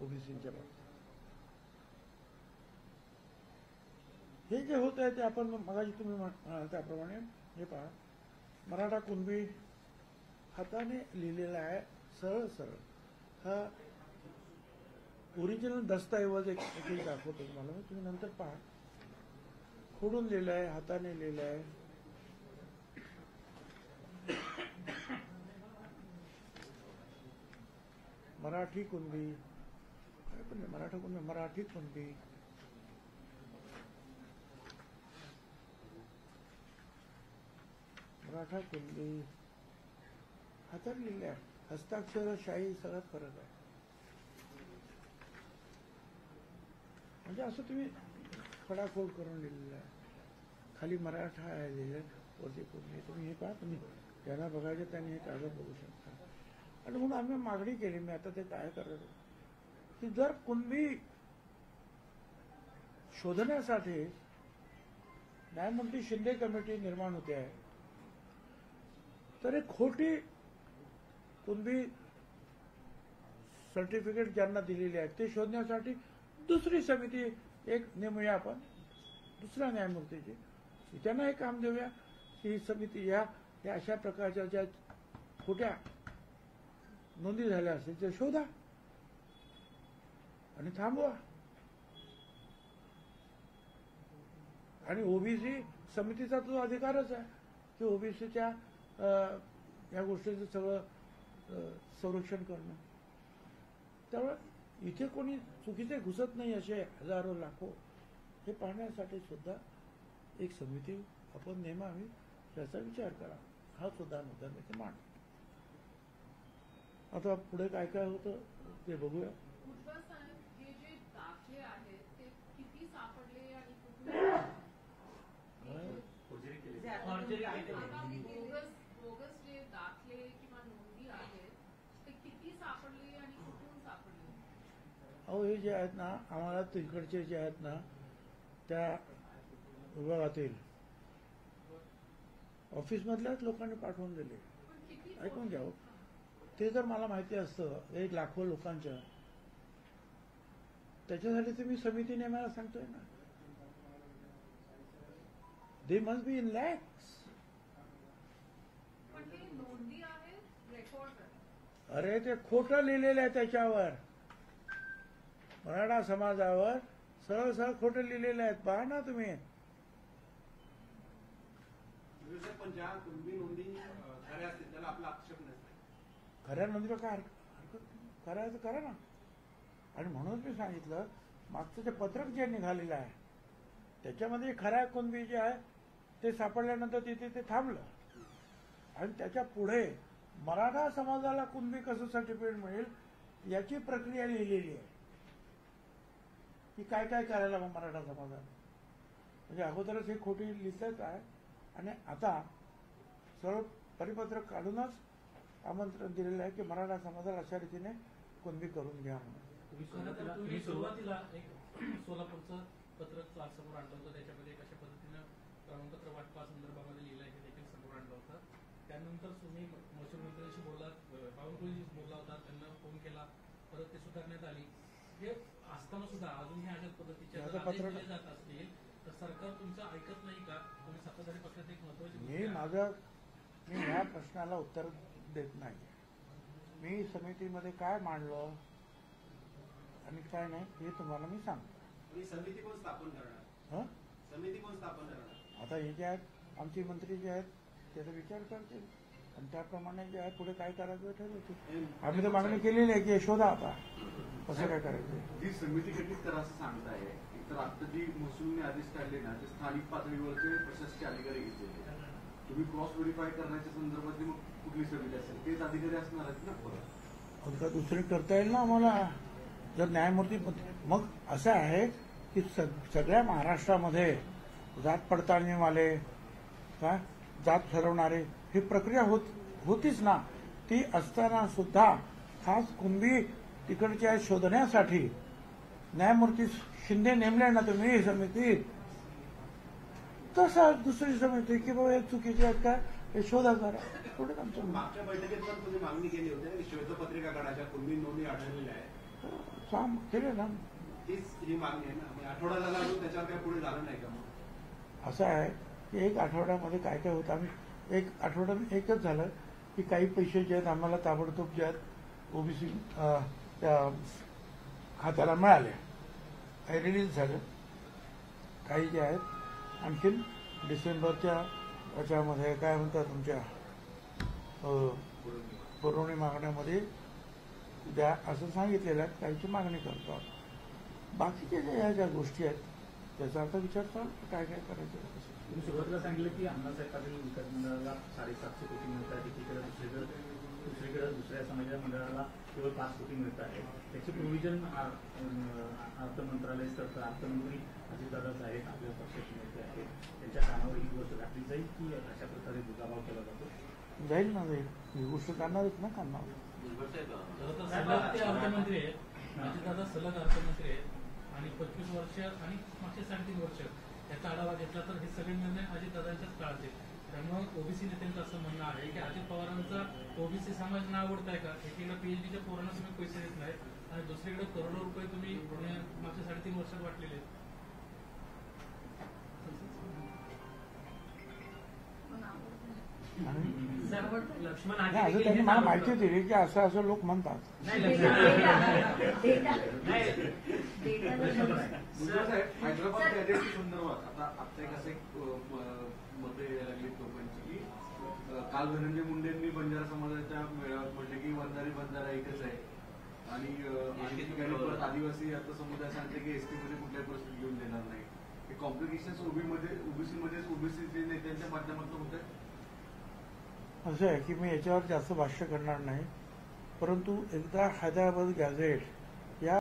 ओबीसीच्या बाबतीत हे जे होत आहे ते आपण मगाशी तुम्ही म्हणाल त्याप्रमाणे हे पहा, मराठा कुणबी हाताने लिहिलेला आहे, सरळ सरळ. हा ओरिजिनल दस्तऐवज एक दाखवतो तुम्हाला, तुम्ही नंतर पहा. खोडून लिहिलं आहे, हाताने लिहिलं आहे. मराठी कुणबी, मराठा कुणबी, मराठी कुणबी, मराठा कुणबी हाताने लिहिलं आहे. हस्ताक्षर शाही सगळ्यात फरक आहे. म्हणजे असं तुम्ही खडाखोड करून लिहिलेलं आहे. खाली मराठा आहे लिहिलं, वरती कुणबी. तुम्ही हे पहा, तुम्ही ज्यांना बघायचं त्यांनी हे कागद बघू शकता. आणि म्हणून आम्ही मागणी केली, मी आता ते काय करत की जर कुणबी शोधण्यासाठी न्यायमूर्ती शिंदे कमिटी निर्माण होते आहे, तर एक खोटी कुणबी सर्टिफिकेट ज्यांना दिलेली आहे ते शोधण्यासाठी दुसरी समिती एक नेमूया आपण, दुसऱ्या न्यायमूर्तीची. त्यांना हे काम देऊया की ही समिती या अशा प्रकारच्या ज्या खोट्या नोंदी झाल्या असतील ते शोधा आणि थांबवा. आणि ओबीसी समितीचा तो अधिकारच आहे की ओबीसीच्या या गोष्टीचं सगळं संरक्षण करणं. त्यामुळे इथे कोणी चुकीचे घुसत नाही असे हजारो लाखो, हे पाहण्यासाठी सुद्धा एक समिती आपण नेमावी, याचा विचार करा. हा सुद्धा मुद्दा मी ते मांडतो. आता पुढे काय काय होतं ते बघूया. हे जे दाखले आहेत ते किती सापडले आणि कुठून बोगस जे दाखले किंवा नोंदी आहेत ते किती सापडले आणि कुठून सापडले? अहो हे जे आहेत ना, आम्हाला तिकडचे जे आहेत ना त्या विभागातील ऑफिसमधल्याच लोकांनी पाठवून दिले. ऐकून घ्या, ते जर मला माहिती असतं 1 लाखो लोकांच्या, त्याच्यासाठी तर मी समिती नेमायला सांगतोय ना. They must be in lakhs. नोंदी आहेत, रेकॉर्ड. अरे ते खोटं लिहिलेलं आहे त्याच्यावर, मराठा समाजावर सरळ सरळ खोटं लिहिलेलं आहेत. पहा ना तुम्ही. पण ज्या कुणबी नोंदी खऱ्या असतील त्याला आपला आक्षेप नसतो. खऱ्या नोंदीला काय हरकत, करायचं करा ना. आणि म्हणूनच मी सांगितलं, मागचं जे पत्रक जे निघालेलं आहे त्याच्यामध्ये खऱ्या कुणबी जे आहे ते सापडल्यानंतर तिथे ते थांबलं. आणि त्याच्या पुढे मराठा समाजाला कुणबी कसं सर्टिफिकेट मिळेल याची प्रक्रिया लिहिलेली आहे की काय काय करायला मग मराठा समाजाला. म्हणजे अगोदरच हे खोटी लिहितच आहे आणि आता सरळ परिपत्रक काढूनच आमंत्रण दिलेलं आहे की मराठा समाजाला अशा रीतीने कुणबी करून घ्या म्हणून. तुम्ही सुरुवातीला एक सोलापूरचं पत्रक समोर आणलं होतं, त्याच्यामध्ये कशा पद्धतीनं प्रमाणपत्र वाटपा संदर्भामध्ये लिहिलं आहे हे देखील समोर आणलं होतं. त्यानंतर तुम्ही महसूल मंत्र्यांशी बोललात, बावनकुळेशी बोलला होता, त्यांना फोन केला, परत ते सुधारण्यात आली. हे असताना सुद्धा अजूनही अशाच पद्धतीचे आदेश दिले जात असतील तर सरकार तुमचं ऐकत नाही का? तुम्ही सत्ताधारी पक्षात एक महत्वाची मी ह्या प्रश्नाला उत्तर देत नाही. मी समितीमध्ये काय मांडलं आणि काय नाही हे तुम्हाला मी सांगतो. समिती कोण स्थापन करणार? समिती कोण स्थापन करणार? आता हे जे आहेत आमचे मंत्री जे आहेत त्याचा विचार करतील आणि त्याप्रमाणे जे आहे पुढे काय करायचं ठरवतील. आम्ही तर मागणी केलेली आहे की शोधा आता कसं काय करायचं. जी समिती गठीत करा असं सांगताय, तर आता जी महसूलने आदेश काढले ना ते स्थानिक पातळीवरचे प्रशासकीय अधिकारी घेतलेले, तुम्ही क्रॉस व्हेरीफाय करण्याच्या संदर्भातली मग कुठली समिती असेल तेच अधिकारी असणार आहेत ना. परत दुसरी करता येईल ना आम्हाला जर न्यायमूर्ती. मग असं आहे की सगळ्या महाराष्ट्रामध्ये जात पडताळणीवाले काय जात ठरवणारे ही प्रक्रिया होतीच ना. ती असताना सुद्धा खास कुणबी तिकडच्या शोधण्यासाठी न्यायमूर्ती शिंदे नेमले ना तुम्ही समिती, तसं दुसरी समिती की बाबा हे चुकीचे आहेत का हे शोधा करा. थोडं आमचं मागच्या बैठकीत पण तुम्ही मागणी केली होती श्वेतपत्रिका काढायच्या कुणबी नोंदी आढळलेल्या आहेत. केलं ना. तीच ही मागणी आहे ना. म्हणजे आठवडा झाला अजून त्याच्यावर काय पुढे झालं नाही का मग? असं आहे की एक आठवड्यामध्ये काय काय होतं, आम्ही एक आठवड्यात एकच झालं की काही पैसे जे आहेत आम्हाला ताबडतोब जे आहेत ओबीसी त्या खात्याला मिळाले, रिलीज झालं. काही जे आहेत आणखीन डिसेंबरच्या याच्यामध्ये काय म्हणतात तुमच्या पुरवणी मागण्यामध्ये द्या असं सांगितलेलं आहे. काहीची मागणी करतो. बाकीच्या ज्या ज्या गोष्टी आहेत त्याचा आता विचार चालू काय काय करायचं. तुम्ही सुरुवातीला सांगितलं की अण्णासाहेब पाटील विकास मंडळाला 750 कोटी मिळतात, एकीकडे दुसरीकडे दुसऱ्या समाजाच्या मंडळाला केवळ 5 कोटी मिळत आहे. त्याचे प्रोव्हिजन अर्थ मंत्रालय करतं. अर्थमंत्री अजितदादाच आहेत, आपल्या पक्षाचे नेते आहेत, त्यांच्या कानावर ही गोष्ट घातली जाईल की अशा प्रकारे दुजाभाव केला जातो? जाईल ना, जाईल. ही गोष्ट करणारच ना, करणार. सलग ते अर्थमंत्री आहेत, अजितदादा सलग अर्थमंत्री आहेत आणि 25 वर्ष आणि मागचे 3.5 वर्ष याचा आढावा घेतला तर हे सगळे निर्णय अजितदादांच्याच काळात आहेत. त्यामुळे ओबीसी नेत्यांचं असं म्हणणं आहे की अजित पवारांचा ओबीसी समाज ना आवडताय का? एकीकडे पीएचडीच्या पोरांना तुम्ही पैसे देत नाहीत आणि दुसरीकडे करोडो रुपये तुम्ही मागच्या 3.5 वर्षात वाटलेले आहेत. लक्ष्मण नाही, असं त्यांनी मला माहिती दिली की असं असं लोक म्हणतात. हैदराबाद गॅजेटच्या संदर्भात आता एक असं एक मतं यायला लागली लोकांची की काल धनंजय मुंडेंनी बंजारा समाजाच्या मेळाव्यात म्हटले की वंजारी बंजारा एकच आहे आणि आणखी ठिकाणी परत आदिवासी आता समुदाय सांगते की एसटी मध्ये कुठल्याही परिस्थिती घेऊन देणार नाही. हे कॉम्प्लिकेशन्स ओबीसी नेत्यांच्या माध्यमातून होत आहे. असं आहे की मी याच्यावर जास्त भाष्य करणार नाही, परंतु एकदा हैदराबाद गॅझेट